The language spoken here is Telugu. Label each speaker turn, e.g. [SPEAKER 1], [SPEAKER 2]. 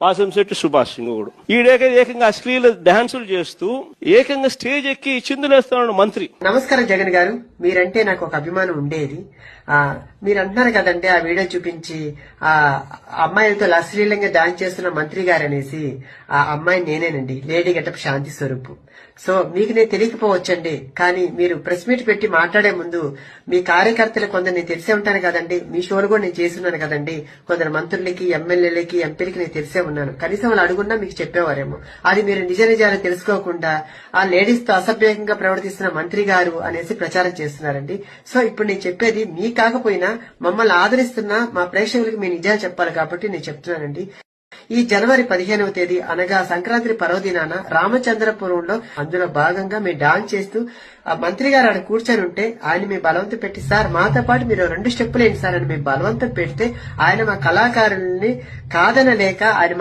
[SPEAKER 1] వాసంశెట్టి సుభాష్ ఇంకొకడు ఏకంగా అశ్లీల డాన్సులు చేస్తూ ఏకంగా స్టేజ్ ఎక్కి చిందులేస్తున్నాడు మంత్రి.
[SPEAKER 2] నమస్కారం జగన్ గారు, మీరంటే నాకు ఒక అభిమానం ఉండేది. మీరు అంటున్నారు కదండి ఆ వీడియో చూపించి ఆ అమ్మాయిలతో అశ్లీలంగా డాన్స్ చేస్తున్న మంత్రి గారు అనేసి. ఆ అమ్మాయి నేనేనండి, లేడీ గెటప్ శాంతి స్వరూప్. సో మీకు నేను తెలియకపోవచ్చండి, కానీ మీరు ప్రెస్ మీట్ పెట్టి మాట్లాడే ముందు మీ కార్యకర్తలు కొందరు నేను తెలిసే ఉంటాను కదండి, మీ షోలు కూడా నేను చేస్తున్నాను కదండి, కొందరు మంత్రులకి ఎమ్మెల్యేలకి ఎంపీలకి నేను తెలిసే ఉన్నాను. కనీసం వాళ్ళు అడుగున్నా మీకు చెప్పేవారేమో. అది మీరు నిజ నిజాలు తెలుసుకోకుండా ఆ లేడీస్ తో అసభ్యంగా ప్రవర్తిస్తున్న మంత్రి గారు అనేసి ప్రచారం చేస్తున్నారండి. సో ఇప్పుడు నేను చెప్పేది మీ కాకపోయినా మమ్మల్ని ఆదరిస్తున్న మా ప్రేక్షకులకి మీ నిజాలు చెప్పాలి కాబట్టి నేను చెప్తున్నానండి. ఈ జనవరి 15వ తేదీ అనగా సంక్రాంతి పర్వదినాన రామచంద్రపురంలో అందులో భాగంగా మీరు డాన్స్ చేస్తూ ఆ మంత్రి గారు ఆడ కూర్చొని ఉంటే ఆయన మీ బలవంతం పెట్టి, సార్ మాతో పాటు మీరు 2 స్టెప్పులు ఏంటి సార్ అని మీ బలవంతం పెడితే ఆయన మా కళాకారుల్ని కాదనలేక ఆయన